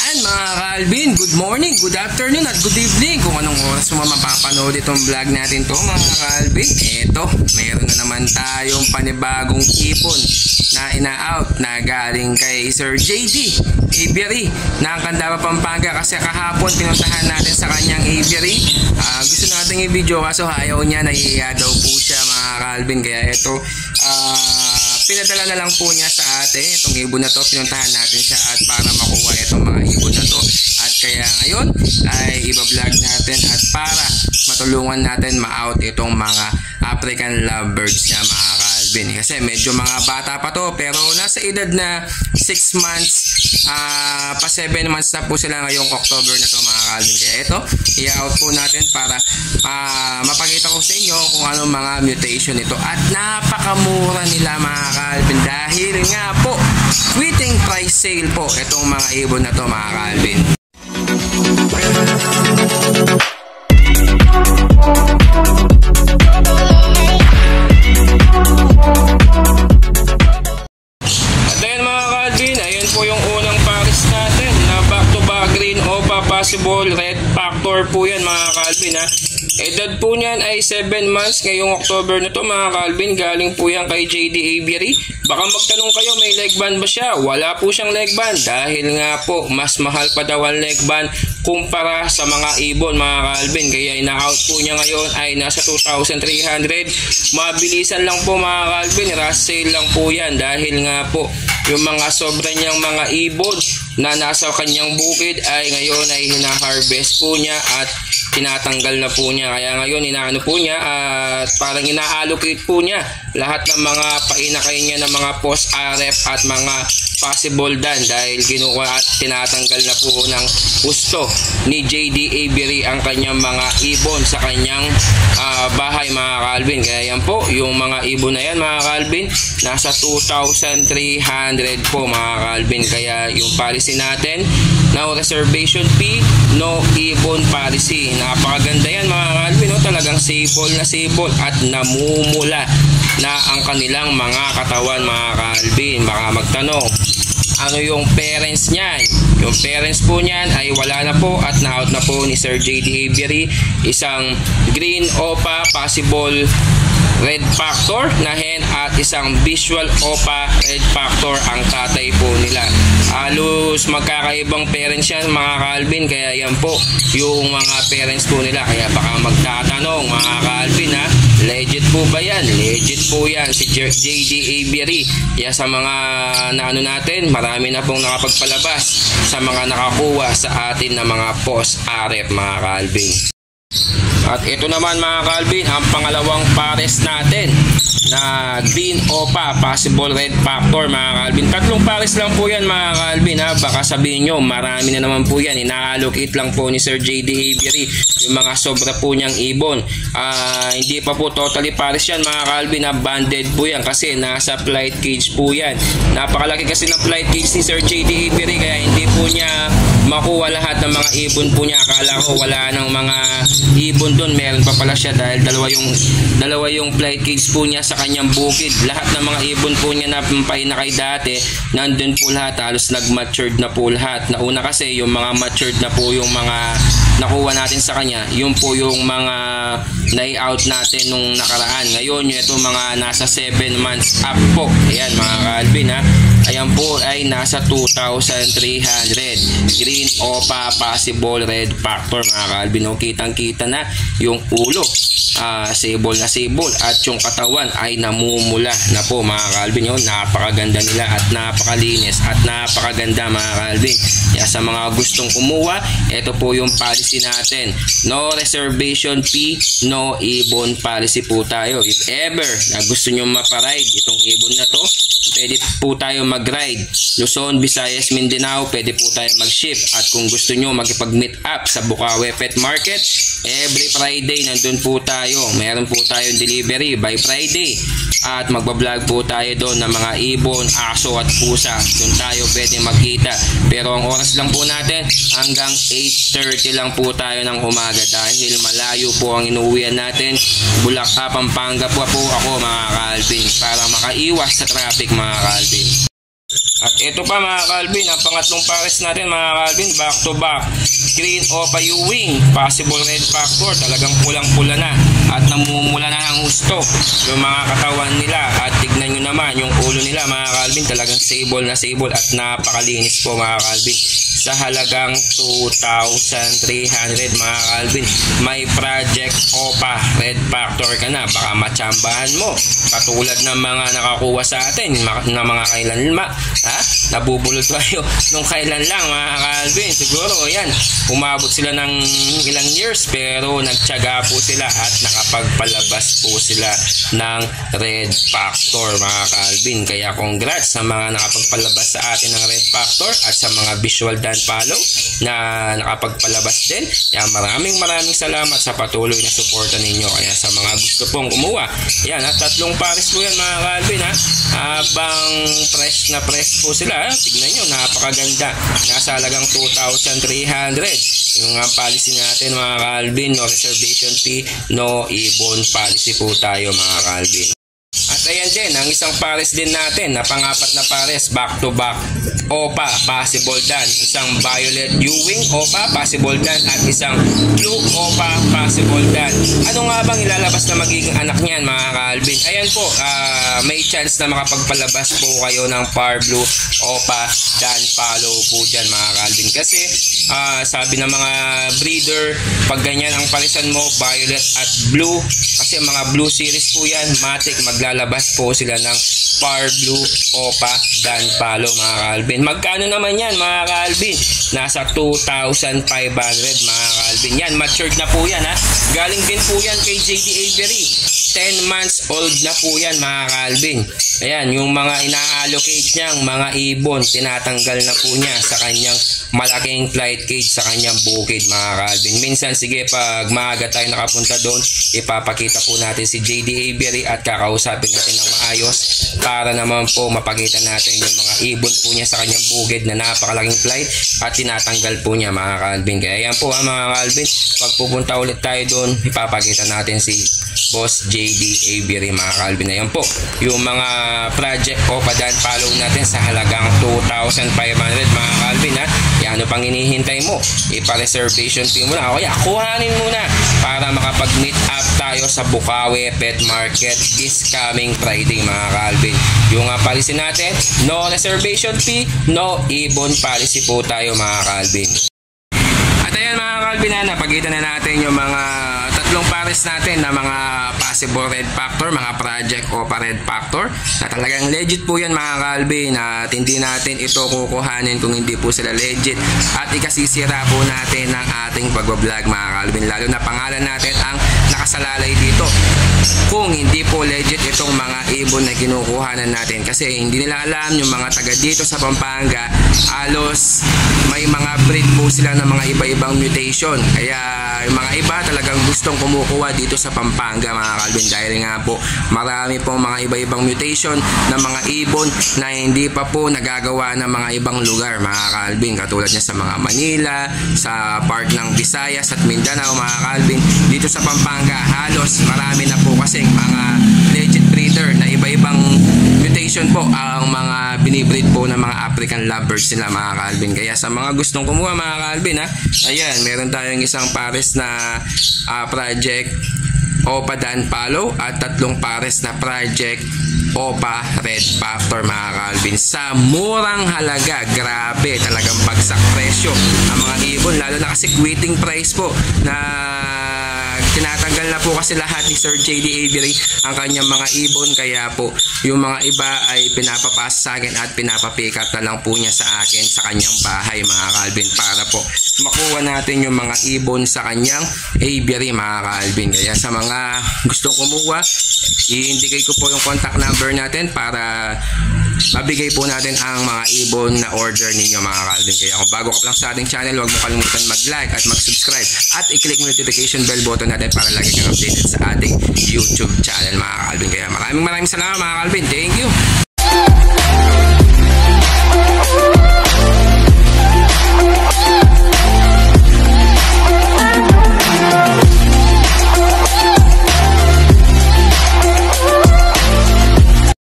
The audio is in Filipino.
Ayan mga ka-Alvin, good morning, good afternoon at good evening. Kung anong oras mo mapapanood itong vlog natin to mga ka-Alvin. Eto, meron na naman tayong panibagong ipon na ina-out na galing kay Sir JD Aviary ng Candaba, Pampanga. Kasi kahapon pinuntahan natin sa kanyang aviary. Gusto natin i-video kaso ayaw niya, nahihiya daw po siya mga ka-Alvin. Kaya eto, pinadala na lang po niya sa atin itong ibon na to. Pinuntahan natin siya at para makuha itong mga ibon na to. At kaya ngayon ay iba-vlog natin at para matulungan natin ma-out itong mga African lovebirds niya mga ka-Alvin. Kasi medyo mga bata pa to pero nasa edad na 6 months pa 7 months na po sila ngayong October na to mga ka-Alvin. Kaya ito, i-out po natin para mapakita ko sa inyo kung anong mga mutation ito. At napakamura nila mga ka-Alvin dahil nga po quitting price sale po itong mga ibon na to mga ka-Alvin. At ayun mga ka-Alvin, ayun po yung unang pares natin na back to back green OPA possible red factor po yan mga ka-Alvin ha. Edad po niyan ay 7 months ngayong October na to mga ka-Alvin. Galing po yan kay JD Aviary. Baka magtanong kayo, may leg band ba siya? Wala po siyang leg band dahil nga po mas mahal pa daw ang leg band kumpara sa mga ibon mga ka-Alvin. Kaya ina-out po niya ngayon ay nasa 2,300. Mabilisan lang po mga ka-Alvin, rush sale lang po yan dahil nga po yung mga sobra niyang mga ibon na nasa kanyang bukid ay ngayon ay hina-harvest po niya at tinatanggal na po niya. Kaya ngayon inaano po niya at parang ina-allocate po niya lahat ng mga painakay niya ng mga post RF at mga possible dan dahil kinuha at tinatanggal na po ng gusto ni JD Aviary ang kanyang mga ibon sa kanyang bahay mga ka-Alvin. Kaya yan po yung mga ibon na yan mga ka-Alvin, nasa 2,300 po mga ka-Alvin. Kaya yung policy natin, no reservation fee, no ibon policy. Napakaganda yan mga ka-Alvin, no? Talagang sable na sable at namumula na ang kanilang mga katawan mga ka-Alvin. Baka magtanong, ano yung parents niyan? Yung parents po niyan ay wala na po at na-out na po ni Sir JD Aviary. Isang green OPA possible red factor na hen at isang visual OPA red factor ang tatay po nila. Halos magkakaibang parents yan mga ka-Alvin. Kaya yan po yung mga parents po nila. Kaya baka magtatanong mga ka-Alvin ha, legit po ba yan? Legit po yan si JD Aviary. Kaya sa mga naano natin, marami na pong nakapagpalabas sa mga nakakuha sa atin na mga post RF mga ka-Alvin. At ito naman mga ka-Alvin, ang pangalawang pares natin na green OPA possible red factor mga ka-Alvin. Tatlong pares lang po yan mga ka-Alvin ha. Baka sabihin nyo marami na naman po yan, ina-allocate lang po ni Sir JD Aviary yung mga sobra po niyang ibon. Hindi pa po totally pares yan mga ka-Alvin ha. Banded po yan kasi nasa flight cage po yan. Napakalaki kasi ng flight cage ni Sir JD Aviary kaya hindi po niya makuha lahat ng mga ibon po niya. Akala ko wala ng mga ibon doon, meron pa pala siya dahil dalawa yung flight cage po niya sa kanyang bukid. Lahat ng mga ibon po niya na painakay dati nandun po lahat, halos nag-matured na po lahat. Nauna kasi yung mga matured na po yung mga nakuha natin sa kanya, yun po yung mga nai-out natin nung nakaraan. Ngayon yung ito mga nasa 7 months up po. Ayan mga ka-Alvin ha. Ayan po ay nasa 2,300 green OPA possible red factor mga ka-Alvin. O, kitang-kita na yung ulo, sable na sable at yung katawan ay namumula na po mga ka-Alvin. Yun, napakaganda nila at napakalinis at napakaganda mga ka-Alvin. Kaya sa mga gustong kumuha, ito po yung policy natin. No reservation fee, no ibon policy po tayo. If ever na gusto nyo maparide itong ibon na to, pwede po tayo mag-ride Luzon, Visayas, Mindanao, pwede po tayo mag-ship. At kung gusto nyo magipag-meet up sa Bukawi Pet Market, every Friday nandun po tayo. Meron po tayong delivery by Friday at magbablog po tayo doon ng mga ibon, aso at pusa. Doon tayo pwede magkita. Pero ang oras lang po natin hanggang 8:30 lang po tayo ng umaga dahil malayo po ang inuwian natin. Bulacan, Pampanga po ako mga ka-Alvin para makaiwas sa traffic mga ka-Alvin. At ito pa mga Calvin, ang pangatlong pares natin mga Calvin, back to back green Opa Ewing, possible red factor, talagang pulang-pula na at namumula na ng gusto yung mga katawan nila. At tignan nyo naman yung ulo nila mga Calvin, talagang sable na sable at napakalinis po mga Calvin. Sa halagang 2,300 mga Calvin, may project Opa red factor ka na, baka matsambahan mo katulad ng mga nakakuha sa atin na mga kailan nabubulot tayo nung kailan lang mga Calvin. Siguro yan, umabot sila ng ilang years pero nagtyaga po sila at nakapagpalabas po sila ng red factor mga Calvin. Kaya congrats sa mga nakapagpalabas sa atin ng red factor at sa mga visual dan follow na nakapagpalabas din. Yan, maraming salamat sa patuloy na suporta ninyo. Kaya sa mga gusto pong kumuha, yan, tatlong pares po yan mga Calvin habang fresh na fresh po sila. Tignan nyo, napakaganda. Nasa halagang 2,300. Yung policy natin mga Calvin, no reservation fee, no ibon policy po tayo mga Calvin. At ayan din, ang isang pares din natin na pang-apat na pares, back to back Opa, possible dan. Isang violet Ewing Opa, possible dan, at isang blue Opa, possible dan. Ano nga bang ilalabas na magiging anak niyan mga Calvin? Ayan po, may chance na makapagpalabas po kayo ng par blue Opa dan follow po dyan mga Calvin. Kasi sabi ng mga breeder, pag ganyan ang palisan mo, violet at blue, kasi mga blue series po yan, matik maglalabas po sila ng par blue Opa dan follow mga Calvin. Magkano naman yan mga Calvin? Nasa 2,500 mga Calvin. Yan, matured na po yan Galing din po yan kay JD Avery. 10 months old na po yan mga Calvin. Ayan, yung mga ina-allocate niyang mga ibon, tinatanggal na po niya sa kanyang malaking flight cage sa kanyang bukid mga Calvin. Minsan sige, pag maaga tayo nakapunta doon, ipapakita po natin si JD Avery at kakausapin natin ng maayos para naman po mapakita natin yung mga ibon po niya sa kanyang bukid na napakalaking flight at tinatanggal po niya mga Calvin. Kaya yan po mga Calvin, pag pupunta ulit tayo doon, ipapakita natin si Boss JD Avery mga Calvin. Ayan po yung mga project Opa dan follow natin sa halagang 2,500 mga Calvin Yan, ano pang hinihintay mo? Ipa-reservation fee mo na. Kaya kuhanin mo na para makapag-meet up tayo sa Bukawi Pet Market this coming Friday mga Calvin. Yung policy natin, no reservation fee, no ibon policy po tayo mga Calvin. At ayan mga Calvin, napakita na natin yung mga tatlong pares natin na mga possible red factor, mga project Opa red factor na talagang legit po yan mga Calvin, at hindi natin ito kukuhanin kung hindi po sila legit at ikasisira po natin ng ating pagbablog mga Calvin, lalo na pangalan natin ang nakasalalay dito kung hindi po legit itong mga ibon na kinukuhanan natin. Kasi hindi nila alam yung mga taga dito sa Pampanga, halos may mga breed po sila ng mga iba-ibang mutation. Kaya yung mga iba talagang gustong kumukuha dito sa Pampanga mga Calvin, dahil nga po marami pong mga iba-ibang mutation ng mga ibon na hindi pa po nagagawa ng mga ibang lugar mga Calvin, katulad niya sa mga Manila, sa part ng Visayas at Mindanao mga Calvin. Dito sa Pampanga halos marami na po kasing mga legit breeder na iba-ibang mutation po ang mga binibreed po ng mga African lovebirds nila mga Calvin. Kaya sa mga gustong kumuha mga Calvin ayan, meron tayong isang pares na project Opa dan follow at tatlong pares na project Opa red factor mga Calvin sa murang halaga. Grabe, talagang bagsak presyo ang mga ibon, lalo na kasi quitting price po na tinatanggal na po kasi lahat ni Sir JD Avery ang kanyang mga ibon. Kaya po yung mga iba ay pinapapasa sa akin at pinapapick up na lang po niya sa akin sa kanyang bahay mga Calvin, para po makuha natin yung mga ibon sa kanyang aviary mga Calvin. Kaya sa mga gustong kumuha, i-indicate ko po yung contact number natin para mabigay po natin ang mga ibon na order ninyo mga Calvin. Kaya kung bago ka lang sa ating channel, huwag mo kalimutan mag-like at mag-subscribe at i-click notification bell button natin para lagi kang updated sa ating YouTube channel mga Calvin. Kaya maraming salamat mga Calvin. Thank you.